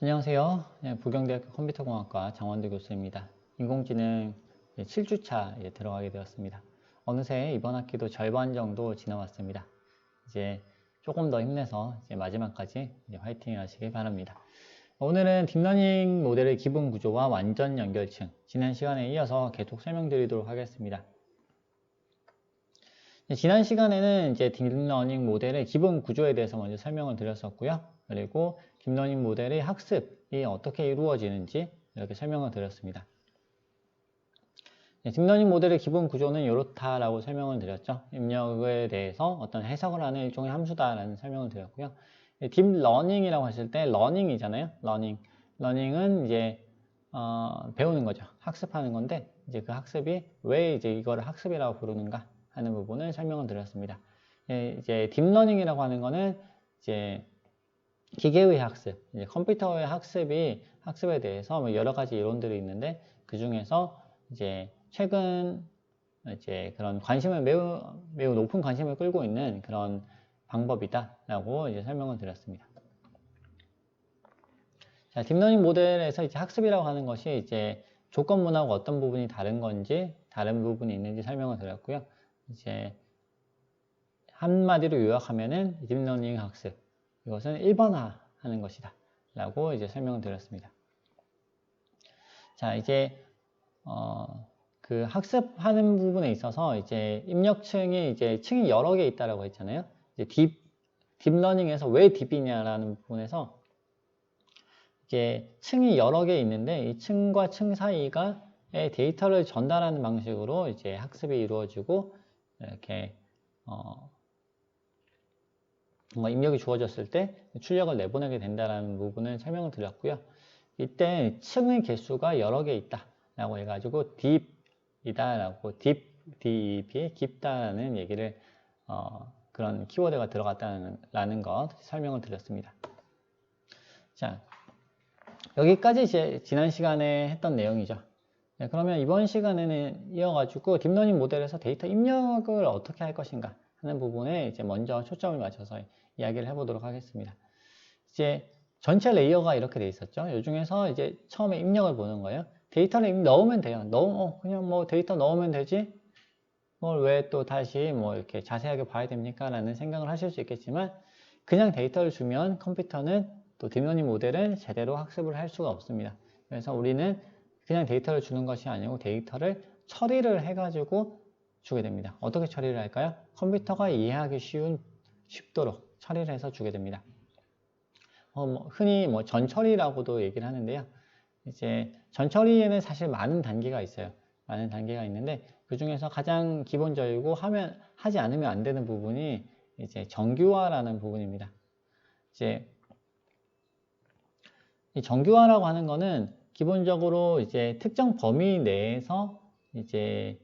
안녕하세요. 부경대학교 컴퓨터공학과 장원두 교수입니다. 인공지능 7주차 들어가게 되었습니다. 어느새 이번 학기도 절반 정도 지나왔습니다. 이제 조금 더 힘내서 이제 마지막까지 화이팅 하시길 바랍니다. 오늘은 딥러닝 모델의 기본 구조와 완전 연결층, 지난 시간에 이어서 계속 설명드리도록 하겠습니다. 지난 시간에는 이제 딥러닝 모델의 기본 구조에 대해서 먼저 설명을 드렸었고요. 그리고 딥러닝 모델의 학습이 어떻게 이루어지는지 이렇게 설명을 드렸습니다. 딥러닝 모델의 기본 구조는 이렇다라고 설명을 드렸죠. 입력에 대해서 어떤 해석을 하는 일종의 함수다라는 설명을 드렸고요. 딥러닝이라고 하실 때 러닝이잖아요. 러닝은 이제 배우는 거죠. 학습하는 건데 이제 그 학습이 왜 이제 이거를 학습이라고 부르는가 하는 부분을 설명을 드렸습니다. 이제 딥러닝이라고 하는 거는 이제 기계의 학습, 이제 컴퓨터의 학습에 대해서 뭐 여러 가지 이론들이 있는데 그 중에서 이제 최근 이제 그런 관심을 매우 높은 관심을 끌고 있는 그런 방법이다라고 이제 설명을 드렸습니다. 자, 딥러닝 모델에서 이제 학습이라고 하는 것이 이제 조건문하고 어떤 부분이 다른 건지, 다른 부분이 있는지 설명을 드렸고요. 이제 한마디로 요약하면은 딥러닝 학습, 이것은 1번화 하는 것이다 라고 이제 설명을 드렸습니다. 자, 이제 그 학습하는 부분에 있어서 이제 입력층이 이제 층이 여러 개 있다라고 했잖아요. 이제 딥러닝에서 왜 딥이냐라는 부분에서 이게 층이 여러 개 있는데 이 층과 층 사이가 데이터를 전달하는 방식으로 이제 학습이 이루어지고 이렇게 뭔가 입력이 주어졌을 때 출력을 내보내게 된다는 부분을 설명을 드렸고요. 이때 층의 개수가 여러 개 있다 라고 해가지고 딥이다 라고 deep, 깊다라는 얘기를 그런 키워드가 들어갔다는 것 설명을 드렸습니다. 자, 여기까지 이제 지난 시간에 했던 내용이죠. 네, 그러면 이번 시간에는 이어가지고 딥러닝 모델에서 데이터 입력을 어떻게 할 것인가 하는 부분에 이제 먼저 초점을 맞춰서 이야기를 해보도록 하겠습니다. 이제 전체 레이어가 이렇게 돼 있었죠. 이 중에서 이제 처음에 입력을 보는 거예요. 데이터를 넣으면 돼요. 그냥 뭐 데이터 넣으면 되지? 뭘 왜 또 다시 뭐 이렇게 자세하게 봐야 됩니까? 라는 생각을 하실 수 있겠지만 그냥 데이터를 주면 컴퓨터는 또 딥러닝 모델은 제대로 학습을 할 수가 없습니다. 그래서 우리는 그냥 데이터를 주는 것이 아니고 데이터를 처리를 해가지고 주게 됩니다. 어떻게 처리를 할까요? 컴퓨터가 이해하기 쉽도록 처리를 해서 주게 됩니다. 흔히 뭐 전처리라고도 얘기를 하는데요. 이제 전처리에는 사실 많은 단계가 있어요. 많은 단계가 있는데 그 중에서 가장 기본적이고 하지 않으면 안 되는 부분이 이제 정규화라는 부분입니다. 이제 이 정규화라고 하는 거는 기본적으로 이제 특정 범위 내에서 이제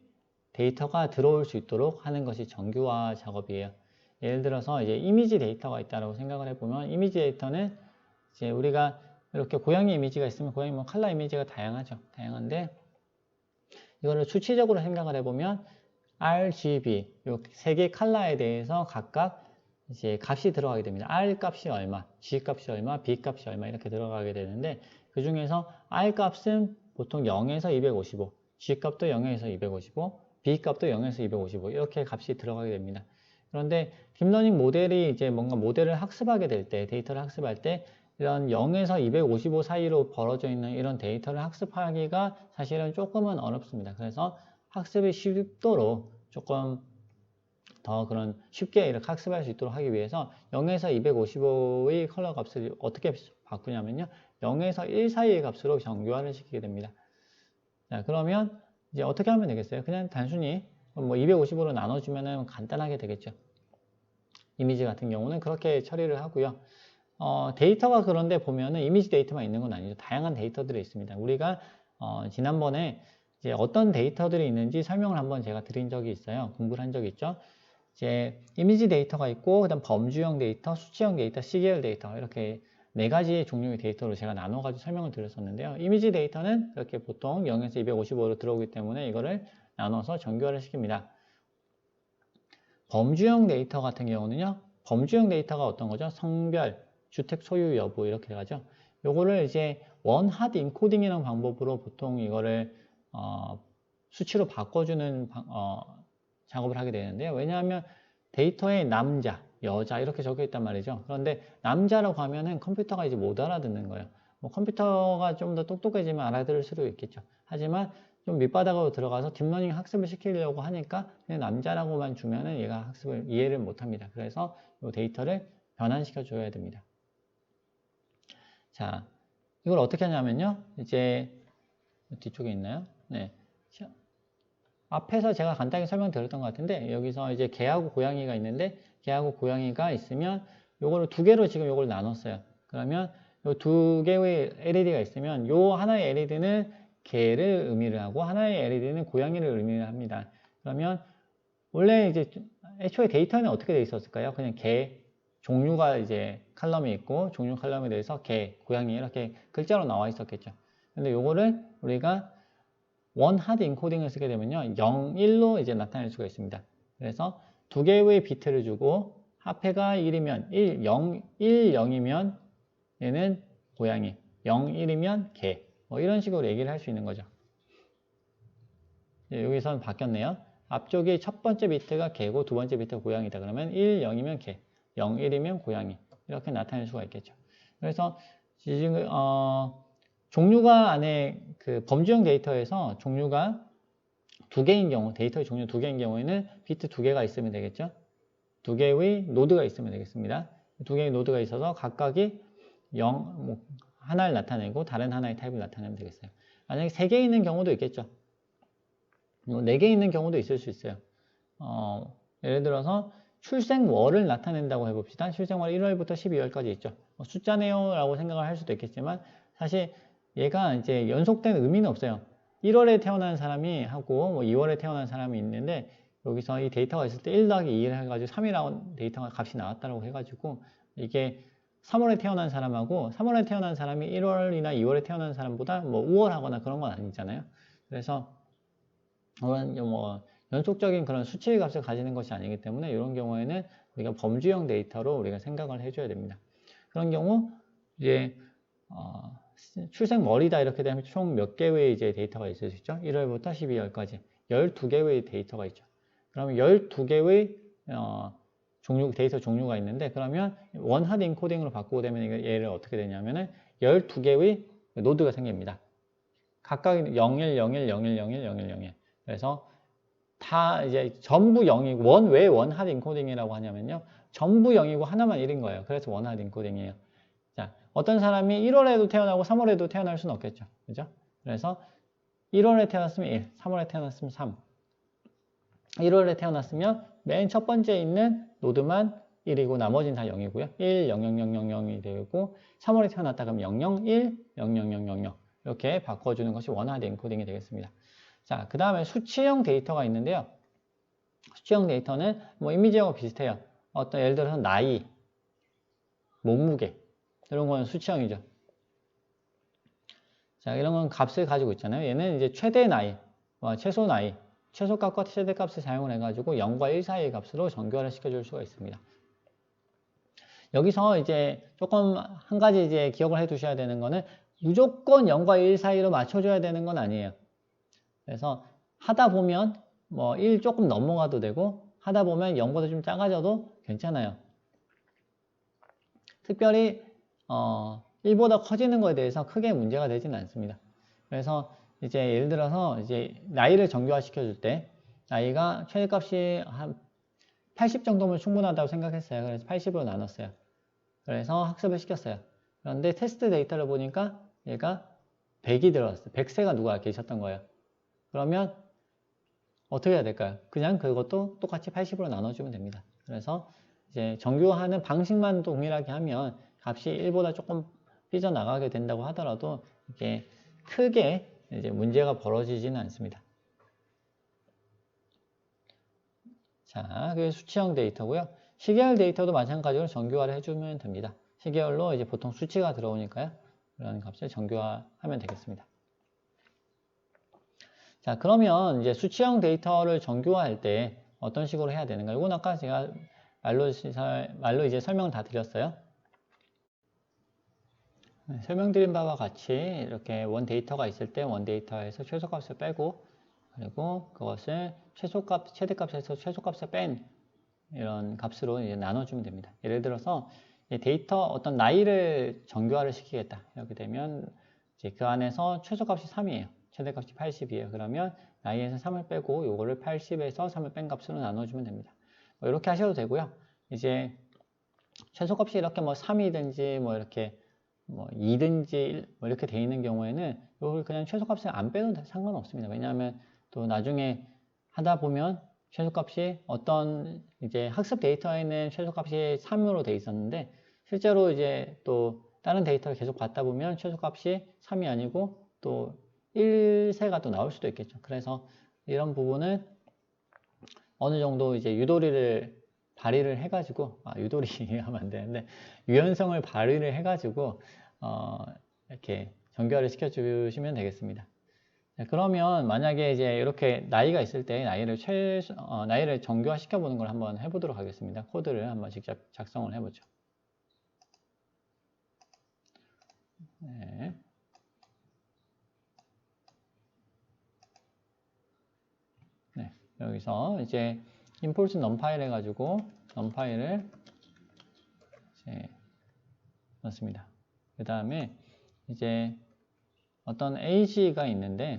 데이터가 들어올 수 있도록 하는 것이 정규화 작업이에요. 예를 들어서 이제 이미지 데이터가 있다고 생각을 해보면 이미지 데이터는 이제 우리가 이렇게 고양이 이미지가 있으면 고양이 뭐 컬러 이미지가 다양하죠. 다양한데 이거를 수치적으로 생각을 해보면 RGB 이 세 개 컬러에 대해서 각각 이제 값이 들어가게 됩니다. R 값이 얼마, G 값이 얼마, B 값이 얼마 이렇게 들어가게 되는데 그 중에서 R 값은 보통 0에서 255, G 값도 0에서 255, B 값도 0에서 255 이렇게 값이 들어가게 됩니다. 그런데 딥러닝 모델이 이제 뭔가 모델을 학습하게 될 때, 데이터를 학습할 때 이런 0에서 255 사이로 벌어져 있는 이런 데이터를 학습하기가 사실은 조금은 어렵습니다. 그래서 학습이 쉽도록 조금 더 그런 쉽게 이렇게 학습할 수 있도록 하기 위해서 0에서 255의 컬러 값을 어떻게 바꾸냐면요. 0에서 1 사이의 값으로 정규화를 시키게 됩니다. 자, 그러면 이제 어떻게 하면 되겠어요? 그냥 단순히 뭐 255로 나눠주면 간단하게 되겠죠. 이미지 같은 경우는 그렇게 처리를 하고요. 데이터가 그런데 보면은 이미지 데이터만 있는 건 아니죠. 다양한 데이터들이 있습니다. 우리가 지난번에 이제 어떤 데이터들이 있는지 설명을 한번 제가 드린 적이 있어요. 공부를 한 적이 있죠. 이제 이미지 데이터가 있고 그다음 범주형 데이터, 수치형 데이터, 시계열 데이터 이렇게 네 가지의 종류의 데이터로 제가 나눠가지고 설명을 드렸었는데요. 이미지 데이터는 이렇게 보통 0에서 255로 들어오기 때문에 이거를 나눠서 정규화를 시킵니다. 범주형 데이터 같은 경우는요. 범주형 데이터가 어떤 거죠? 성별, 주택 소유 여부 이렇게 가죠. 요거를 이제 원하드 인코딩이라는 방법으로 보통 이거를 수치로 바꿔주는 작업을 하게 되는데요. 왜냐하면 데이터에 남자, 여자 이렇게 적혀 있단 말이죠. 그런데 남자라고 하면은 컴퓨터가 이제 못 알아듣는 거예요. 뭐 컴퓨터가 좀 더 똑똑해지면 알아들을 수도 있겠죠. 하지만 좀 밑바닥으로 들어가서 딥러닝 학습을 시키려고 하니까 그냥 남자라고만 주면은 얘가 학습을 이해를 못 합니다. 그래서 이 데이터를 변환시켜 줘야 됩니다. 자, 이걸 어떻게 하냐면요. 이제 뒤쪽에 있나요? 네. 앞에서 제가 간단히 설명드렸던 것 같은데 여기서 이제 개하고 고양이가 있는데 개하고 고양이가 있으면 요거를 두 개로 지금 요걸 나눴어요. 그러면 요 두 개의 LED가 있으면 요 하나의 LED는 개를 의미를 하고 하나의 LED는 고양이를 의미를 합니다. 그러면 원래 이제 애초에 데이터는 어떻게 돼 있었을까요? 그냥 개 종류가 이제 칼럼이 있고 종류 칼럼에 대해서 개, 고양이 이렇게 글자로 나와 있었겠죠. 근데 요거를 우리가 원하드 인코딩을 쓰게 되면요 0, 1로 이제 나타낼 수가 있습니다. 그래서 두 개의 비트를 주고 합해가 1이면 1, 0, 1, 0이면 얘는 고양이, 0, 1이면 개, 뭐 이런 식으로 얘기를 할 수 있는 거죠. 여기서는 바뀌었네요. 앞쪽에 첫 번째 비트가 개고 두 번째 비트가 고양이다. 그러면 1, 0이면 개, 0, 1이면 고양이 이렇게 나타낼 수가 있겠죠. 그래서 지금 종류가 안에 그 범주형 데이터에서 종류가 두 개인 경우, 데이터의 종류 두 개인 경우에는 비트 두 개가 있으면 되겠죠. 두 개의 노드가 있으면 되겠습니다. 두 개의 노드가 있어서 각각이 0, 하나를 나타내고 다른 하나의 타입을 나타내면 되겠어요. 만약에 세 개 있는 경우도 있겠죠. 네 개 있는 경우도 있을 수 있어요. 예를 들어서 출생월을 나타낸다고 해봅시다. 출생월 1월부터 12월까지 있죠. 숫자네요 라고 생각을 할 수도 있겠지만 사실 얘가 이제 연속된 의미는 없어요. 1월에 태어난 사람이 하고 뭐 2월에 태어난 사람이 있는데 여기서 이 데이터가 있을 때 1 더하기 2를 해가지고 3이라고 데이터가 값이 나왔다고 해가지고 이게 3월에 태어난 사람하고 3월에 태어난 사람이 1월이나 2월에 태어난 사람보다 뭐 우월하거나 그런 건 아니잖아요. 그래서 뭐 연속적인 그런 수치의 값을 가지는 것이 아니기 때문에 이런 경우에는 우리가 범주형 데이터로 우리가 생각을 해줘야 됩니다. 그런 경우 이제 출생월이다 이렇게 되면 총 몇 개의 이제 데이터가 있을 수 있죠? 1월부터 12월까지 12개의 데이터가 있죠. 그러면 12개의 데이터 종류가 있는데 그러면 원하드 인코딩으로 바꾸게 되면 얘를 어떻게 되냐면은 12개의 노드가 생깁니다. 각각 01, 01, 01, 01, 01, 01. 그래서 다 이제 전부 0이고 왜 원하드 인코딩이라고 하냐면요. 전부 0이고 하나만 1인 거예요. 그래서 원하드 인코딩이에요. 자, 어떤 사람이 1월에도 태어나고 3월에도 태어날 수는 없겠죠. 그죠? 그래서 1월에 태어났으면 1, 3월에 태어났으면 3. 1월에 태어났으면 맨 첫 번째 있는 노드만 1이고 나머지는 다 0이고요. 1, 0, 0, 0, 0, 0이 되고 3월에 태어났다 그러면 0, 0, 1, 0, 0, 0, 0, 0 이렇게 바꿔주는 것이 원하드 인코딩이 되겠습니다. 자, 그 다음에 수치형 데이터가 있는데요. 수치형 데이터는 뭐 이미지하고 비슷해요. 예를 들어서 나이, 몸무게 이런 건 수치형이죠. 자, 이런 건 값을 가지고 있잖아요. 얘는 이제 최대 나이, 최소 나이, 최소값과 최대값을 사용을 해가지고 0과 1 사이의 값으로 정교화를 시켜줄 수가 있습니다. 여기서 이제 조금 한 가지 이제 기억을 해 두셔야 되는 거는 무조건 0과 1 사이로 맞춰줘야 되는 건 아니에요. 그래서 하다 보면 뭐 1 조금 넘어가도 되고 하다 보면 0보다 좀 작아져도 괜찮아요. 특별히 1보다 커지는 것에 대해서 크게 문제가 되지는 않습니다. 그래서 이제 예를 들어서 이제 나이를 정교화 시켜줄 때 나이가 최대값이 한 80 정도면 충분하다고 생각했어요. 그래서 80으로 나눴어요. 그래서 학습을 시켰어요. 그런데 테스트 데이터를 보니까 얘가 100이 들어왔어요. 100세가 누가 계셨던 거예요. 그러면 어떻게 해야 될까요? 그냥 그것도 똑같이 80으로 나눠주면 됩니다. 그래서 이제 정교화하는 방식만 동일하게 하면 값이 1보다 조금 삐져나가게 된다고 하더라도 이게 크게 이제 문제가 벌어지지는 않습니다. 자, 그게 수치형 데이터고요. 시계열 데이터도 마찬가지로 정교화를 해주면 됩니다. 시계열로 이제 보통 수치가 들어오니까요. 그런 값을 정교화하면 되겠습니다. 자, 그러면 이제 수치형 데이터를 정교화할 때 어떤 식으로 해야 되는가? 이건 아까 제가 말로 이제 설명을 다 드렸어요. 설명드린 바와 같이 이렇게 원 데이터가 있을 때 원 데이터에서 최소값을 빼고 그리고 그것을 최대값에서 최소값을 뺀 이런 값으로 이제 나눠주면 됩니다. 예를 들어서 데이터 어떤 나이를 정교화를 시키겠다. 이렇게 되면 이제 그 안에서 최소값이 3이에요. 최대값이 80이에요. 그러면 나이에서 3을 빼고 요거를 80에서 3을 뺀 값으로 나눠주면 됩니다. 뭐 이렇게 하셔도 되고요. 이제 최소값이 이렇게 뭐 3이든지 뭐 이렇게 뭐 2든지 1, 뭐 이렇게 돼 있는 경우에는 이걸 그냥 최소값을 안 빼도 상관없습니다. 왜냐하면 또 나중에 하다 보면 최소값이 어떤 이제 학습 데이터에는 최소값이 3으로 돼 있었는데 실제로 이제 또 다른 데이터를 계속 받다 보면 최소값이 3이 아니고 또 1세가 또 나올 수도 있겠죠. 그래서 이런 부분은 어느 정도 이제 유도리를 발휘를 해가지고 유도리 하면 안 되는데 유연성을 발휘를 해가지고 이렇게 정교화를 시켜주시면 되겠습니다. 자, 그러면 만약에 이제 이렇게 나이가 있을 때 나이를 정교화 시켜보는 걸 한번 해보도록 하겠습니다. 코드를 한번 직접 작성을 해보죠. 네. 네, 여기서 이제 import num파일 해가지고 num파일을 이제 넣습니다. 그 다음에 이제 어떤 age가 있는데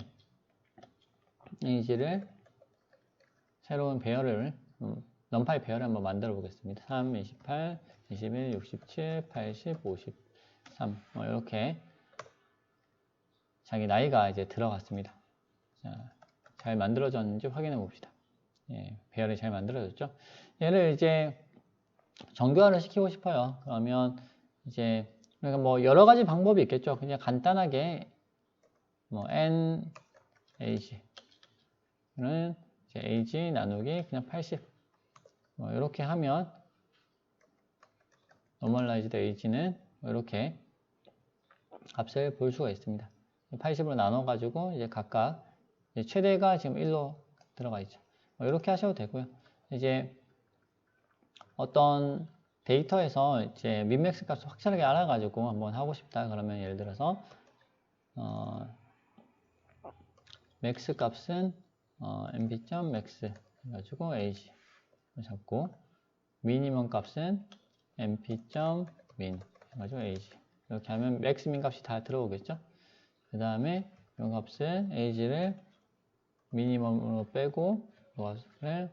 age를 새로운 배열을 num파일 배열을 한번 만들어 보겠습니다. 3, 28, 21, 67, 80, 53 뭐 이렇게 자기 나이가 이제 들어갔습니다. 자, 잘 만들어졌는지 확인해 봅시다. 예, 배열이 잘 만들어졌죠? 얘를 이제 정교화를 시키고 싶어요. 그러면 이제 그러니까 뭐 여러 가지 방법이 있겠죠. 그냥 간단하게 뭐 n age는 이제 age 나누기 그냥 80 뭐 이렇게 하면 normalized age는 이렇게 값을 볼 수가 있습니다. 80으로 나눠 가지고 이제 각각 이제 최대가 지금 1로 들어가 있죠. 뭐 이렇게 하셔도 되고요. 이제 어떤 데이터에서 이제 민맥스 값을 확실하게 알아가지고 한번 하고 싶다. 그러면 예를 들어서 맥스 값은 mp.max 해가지고 age 잡고 미니멈 값은 mp.min 해가지고 age 이렇게 하면 맥스 민 값이 다 들어오겠죠. 그 다음에 이 값은 age를 미니멈으로 빼고 이것을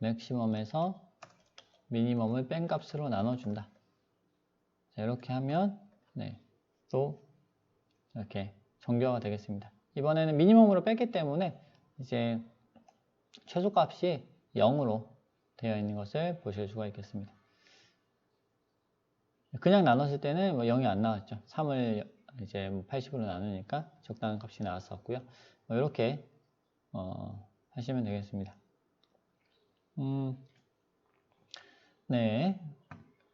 맥시멈에서 미니멈을 뺀 값으로 나눠준다. 자, 이렇게 하면 네, 또 이렇게 정교화가 되겠습니다. 이번에는 미니멈으로 뺐기 때문에 이제 최소값이 0으로 되어 있는 것을 보실 수가 있겠습니다. 그냥 나눴을 때는 뭐 0이 안 나왔죠. 3을 이제 80으로 나누니까 적당한 값이 나왔었고요. 이렇게 하시면 되겠습니다. 네.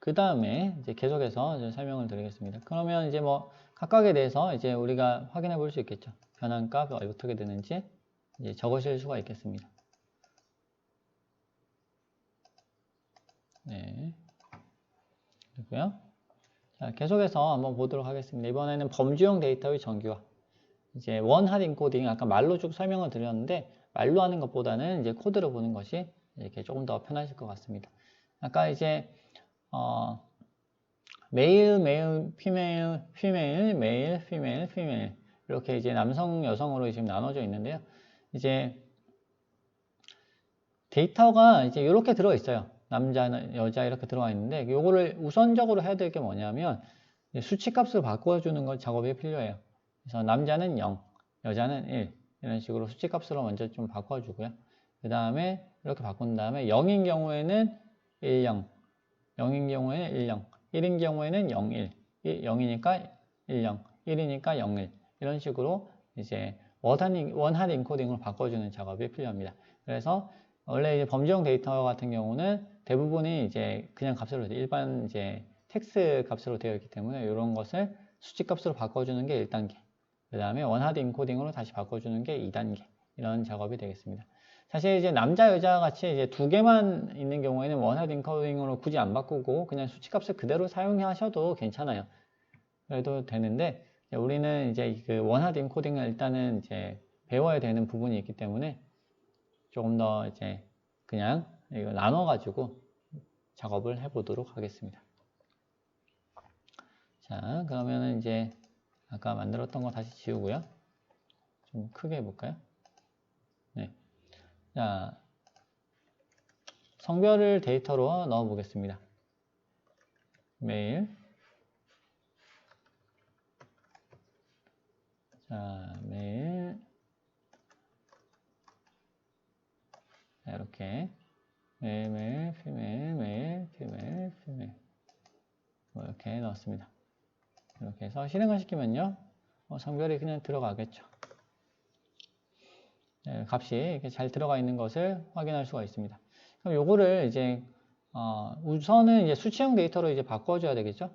그 다음에 이제 계속해서 이제 설명을 드리겠습니다. 그러면 이제 뭐 각각에 대해서 이제 우리가 확인해 볼 수 있겠죠. 변환값 어떻게 되는지 이제 적으실 수가 있겠습니다. 네. 그리고요. 자, 계속해서 한번 보도록 하겠습니다. 이번에는 범주형 데이터의 정규화. 이제 원핫 인코딩 아까 말로 쭉 설명을 드렸는데 말로 하는 것보다는 이제 코드로 보는 것이 이렇게 조금 더 편하실 것 같습니다. 아까 이제 메일, 피메일, 피메일 이렇게 이제 남성, 여성으로 지금 나눠져 있는데요. 이제 데이터가 이제 이렇게 들어 있어요. 남자, 여자 이렇게 들어와 있는데 이거를 우선적으로 해야 될 게 뭐냐면 수치값으로 바꿔주는 것 작업이 필요해요. 그래서 남자는 0, 여자는 1 이런 식으로 수치값으로 먼저 좀 바꿔주고요. 그 다음에 이렇게 바꾼 다음에 0인 경우에는 1, 0, 0인 경우에는 1, 0, 1인 경우에는 0, 1, 0이니까 1, 0, 1이니까 0, 1 이런 식으로 이제 원핫 인코딩으로 바꿔주는 작업이 필요합니다. 그래서 원래 이제 범주형 데이터 같은 경우는 대부분이 이제 그냥 값으로 일반 이제 텍스트 값으로 되어 있기 때문에 이런 것을 수치 값으로 바꿔주는 게 1단계. 그 다음에 원하드 인코딩으로 다시 바꿔주는 게 2단계. 이런 작업이 되겠습니다. 사실 이제 남자, 여자 같이 이제 두 개만 있는 경우에는 원하드 인코딩으로 굳이 안 바꾸고 그냥 수치 값을 그대로 사용하셔도 괜찮아요. 그래도 되는데 우리는 이제 그 원하드 인코딩을 일단은 이제 배워야 되는 부분이 있기 때문에 조금 더 이제 그냥 이거 나눠가지고 작업을 해보도록 하겠습니다. 자, 그러면은 이제 아까 만들었던 거 다시 지우고요. 좀 크게 해볼까요? 네. 자, 성별을 데이터로 넣어 보겠습니다. 메일. 자, 메일. 자, 이렇게. 메일, 피메일, 메일, 피메일, 피메일. 뭐 이렇게 넣었습니다. 이렇게 해서 실행을 시키면요. 성별이 그냥 들어가겠죠. 네, 값이 이렇게 잘 들어가 있는 것을 확인할 수가 있습니다. 그럼 요거를 이제 우선은 이제 수치형 데이터로 이제 바꿔줘야 되겠죠.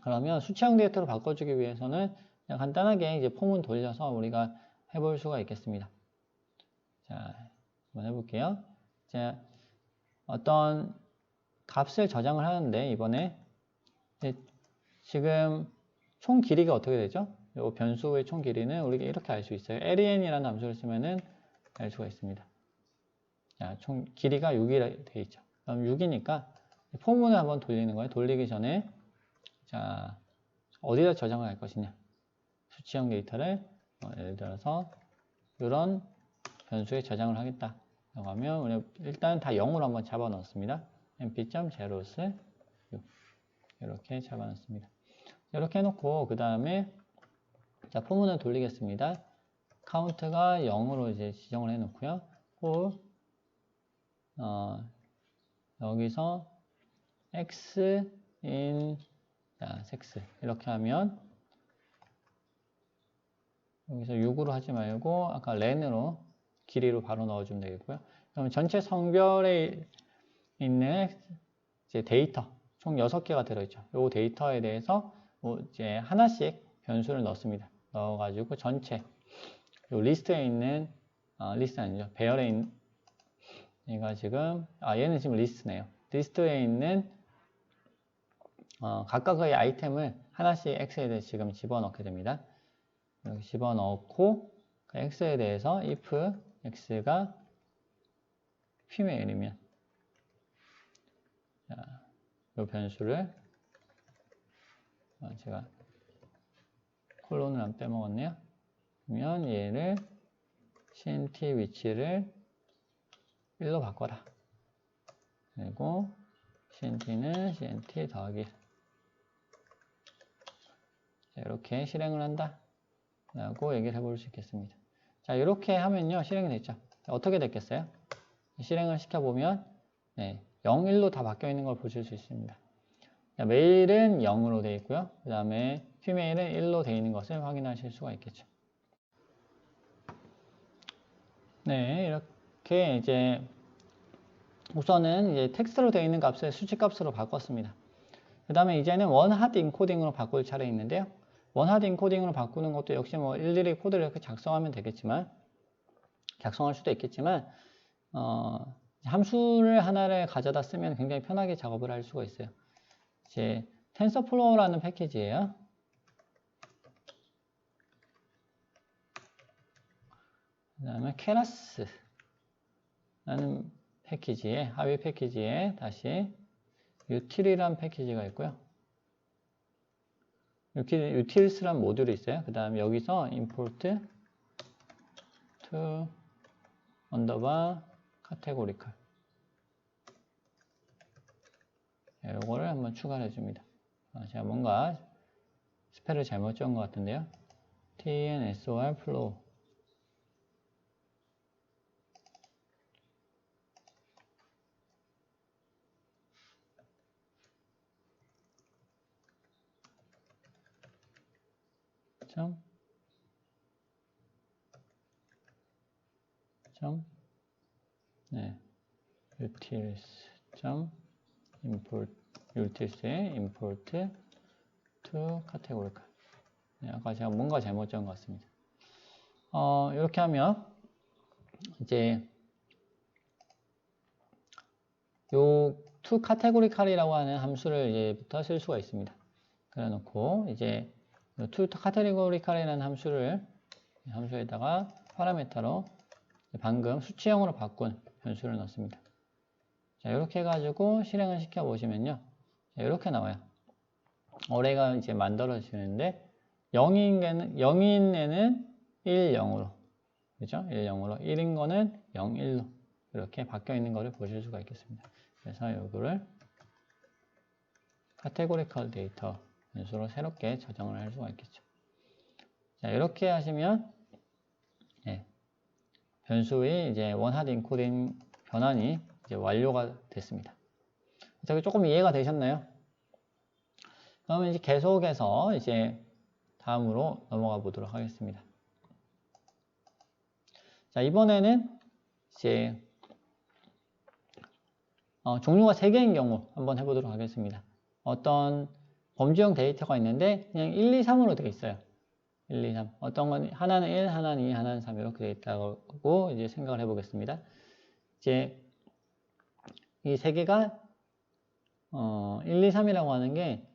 그러면 수치형 데이터로 바꿔주기 위해서는 그냥 간단하게 이제 폼을 돌려서 우리가 해볼 수가 있겠습니다. 자, 한번 해볼게요. 자, 어떤 값을 저장을 하는데 이번에 지금 총 길이가 어떻게 되죠? 이 변수의 총 길이는 우리가 이렇게 알 수 있어요. len이라는 함수를 쓰면은 알 수가 있습니다. 자, 총 길이가 6이 되어 있죠. 그럼 6이니까 포문을 한번 돌리는 거예요. 돌리기 전에 자, 어디다 저장을 할 것이냐? 수치형 데이터를 예를 들어서 이런 변수에 저장을 하겠다. 라고 하면 우리 일단 다 0으로 한번 잡아 넣습니다. mp.zeros 6 이렇게 잡아 넣습니다. 이렇게 해놓고 그 다음에 자, 포문을 돌리겠습니다. 카운트가 0으로 이제 지정을 해놓고요. for 여기서 x in 자, sex 이렇게 하면 여기서 6으로 하지 말고 아까 len으로 길이로 바로 넣어주면 되겠고요. 그럼 전체 성별에 있는 이제 데이터 총 6개가 들어있죠. 이 데이터에 대해서 이제 하나씩 변수를 넣습니다. 넣어가지고 전체 요 리스트에 있는 리스트 아니죠. 배열에 있는 얘가 지금 얘는 지금 리스트네요. 리스트에 있는 각각의 아이템을 하나씩 x에 대해 지금 집어넣게 됩니다. 이렇게 집어넣고 그 x에 대해서 if x가 female이면 자, 이 변수를 제가 콜론을 안 빼먹었네요. 그러면 얘를 cnt 위치를 1로 바꿔라. 그리고 cnt는 cnt 더하기 자, 이렇게 실행을 한다 라고 얘기를 해볼 수 있겠습니다. 자, 이렇게 하면요 실행이 됐죠. 어떻게 됐겠어요? 실행을 시켜보면 네, 0, 1로 다 바뀌어 있는 걸 보실 수 있습니다. 자, 메일은 0으로 되어 있고요. 그 다음에 피메일은 1로 되어 있는 것을 확인하실 수가 있겠죠. 네, 이렇게 이제 우선은 이제 텍스트로 되어 있는 값을 수치 값으로 바꿨습니다. 그 다음에 이제는 원하드 인코딩으로 바꿀 차례 있는데요. 원하드 인코딩으로 바꾸는 것도 역시 뭐 일일이 코드를 이렇게 작성하면 되겠지만, 작성할 수도 있겠지만, 함수를 하나를 가져다 쓰면 굉장히 편하게 작업을 할 수가 있어요. 이제 텐서플로우라는 패키지예요. 그 다음에 케라스라는 패키지에, 하위 패키지에 다시 util이라는 패키지가 있고요. utils라는 모듈이 있어요. 그 다음에 여기서 import to underbar categorical 이거를 한번 추가를 해줍니다. 제가 뭔가 스펠을 잘못 적은 것 같은데요. tnsor flow 네, utils import utils에 import to categorical 네, 아까 제가 뭔가 잘못 적은 것 같습니다. 이렇게 하면 이제 요 to categorical이라고 하는 함수를 이제부터 쓸 수가 있습니다. 그래놓고 이제 to categorical이라는 함수에다가 파라미터로 방금 수치형으로 바꾼 변수를 넣습니다. 자, 이렇게 해가지고 실행을 시켜 보시면요, 이렇게 나와요. 어레이가 이제 만들어지는데 0인 애는 1, 0으로, 그죠? 1, 0으로, 1인 거는 0, 1로 이렇게 바뀌어 있는 것을 보실 수가 있겠습니다. 그래서 이거를 카테고리컬 데이터 변수로 새롭게 저장을 할 수가 있겠죠. 자, 이렇게 하시면 변수의 이제 원하드 인코딩 변환이 이제 완료가 됐습니다. 저기 조금 이해가 되셨나요? 그러면 이제 계속해서 이제 다음으로 넘어가 보도록 하겠습니다. 자, 이번에는 이제 종류가 3개인 경우 한번 해보도록 하겠습니다. 어떤 범주형 데이터가 있는데 그냥 1, 2, 3으로 되어 있어요. 1, 2, 3. 어떤 건 하나는 1, 하나는 2, 하나는 3 이렇게 되어 있다고 이제 생각을 해보겠습니다. 이제 이 3개가 1, 2, 3이라고 하는 게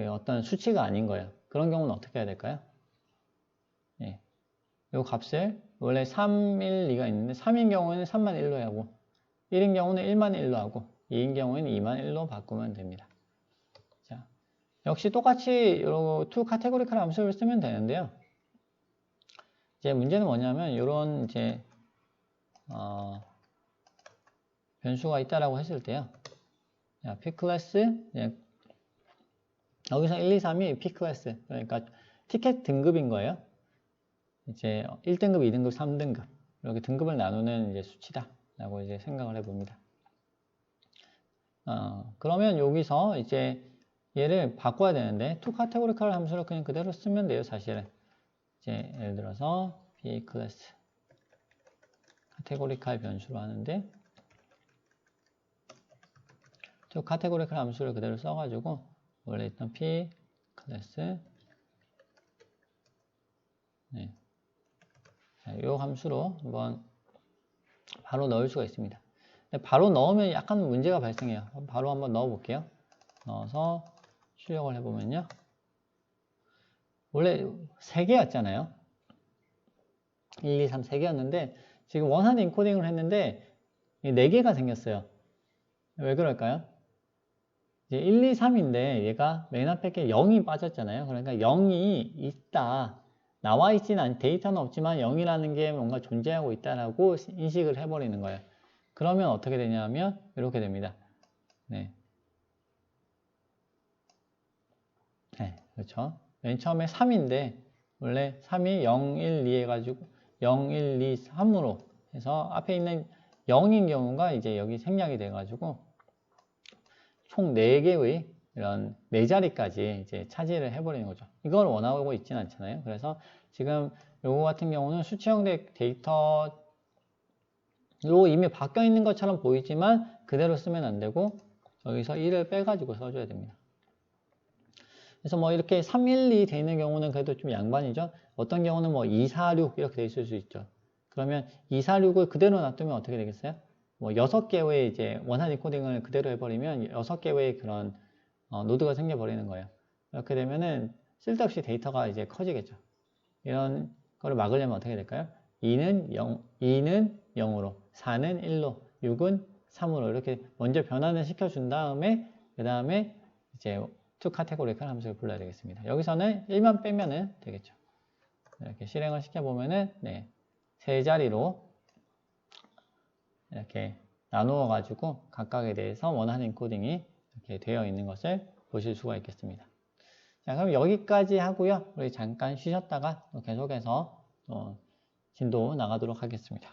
어떤 수치가 아닌 거예요. 그런 경우는 어떻게 해야 될까요? 예. 이 값을 원래 3, 1, 2가 있는데 3인 경우에는 3만 1로 하고 1인 경우는 1만 1로 하고 2인 경우에는 2만 1로 바꾸면 됩니다. 자, 역시 똑같이 to categorical 함수를 쓰면 되는데요. 이제 문제는 뭐냐면 이런 이제 변수가 있다라고 했을 때요. 자, P 클래스 여기서 1, 2, 3이 P 클래스, 그러니까 티켓 등급인 거예요. 이제 1등급, 2등급, 3등급 이렇게 등급을 나누는 이제 수치다라고 이제 생각을 해봅니다. 그러면 여기서 이제 얘를 바꿔야 되는데 to categorical 함수를 그냥 그대로 쓰면 돼요, 사실은. 이제 예를 들어서 P 클래스 categorical 변수로 하는데 to categorical 함수를 그대로 써가지고 원래 있던 P 클래스 자, 이 함수로 한번 바로 넣을 수가 있습니다. 바로 넣으면 약간 문제가 발생해요. 바로 한번 넣어 볼게요. 넣어서 출력을 해보면요. 원래 3개였잖아요. 1, 2, 3, 3개였는데 지금 원하는 인코딩을 했는데 4개가 생겼어요. 왜 그럴까요? 이제 1, 2, 3인데 얘가 맨 앞에 게 0이 빠졌잖아요. 그러니까 0이 있다. 나와 있지는 않은 데이터는 없지만 0이라는 게 뭔가 존재하고 있다라고 인식을 해버리는 거예요. 그러면 어떻게 되냐면 이렇게 됩니다. 네, 그렇죠. 맨 처음에 3인데 원래 3이 0, 1, 2 해가지고 0, 1, 2, 3으로 해서 앞에 있는 0인 경우가 이제 여기 생략이 돼가지고 총 4개의 이런 4자리까지 이제 차지를 해버리는 거죠. 이걸 원하고 있지는 않잖아요. 그래서 지금 요거 같은 경우는 수치형 데이터로 이미 바뀌어 있는 것처럼 보이지만 그대로 쓰면 안 되고 여기서 1을 빼가지고 써줘야 됩니다. 그래서 뭐 이렇게 3, 1, 2 돼 있는 경우는 그래도 좀 양반이죠. 어떤 경우는 뭐 2, 4, 6 이렇게 돼 있을 수 있죠. 그러면 2, 4, 6을 그대로 놔두면 어떻게 되겠어요? 뭐 6개의 이제 원하는 코딩을 그대로 해버리면 6개의 그런 노드가 생겨버리는 거예요. 이렇게 되면은 쓸데없이 데이터가 이제 커지겠죠. 이런 거를 막으려면 어떻게 될까요? 2는 0으로, 4는 1로, 6은 3으로 이렇게 먼저 변환을 시켜준 다음에 그 다음에 이제 to categorical 함수를 불러야 되겠습니다. 여기서는 1만 빼면은 되겠죠. 이렇게 실행을 시켜보면은 네, 3자리로 이렇게 나누어 가지고 각각에 대해서 원하는 인코딩이 이렇게 되어 있는 것을 보실 수가 있겠습니다. 자, 그럼 여기까지 하고요. 우리 잠깐 쉬셨다가 계속해서 진도 나가도록 하겠습니다.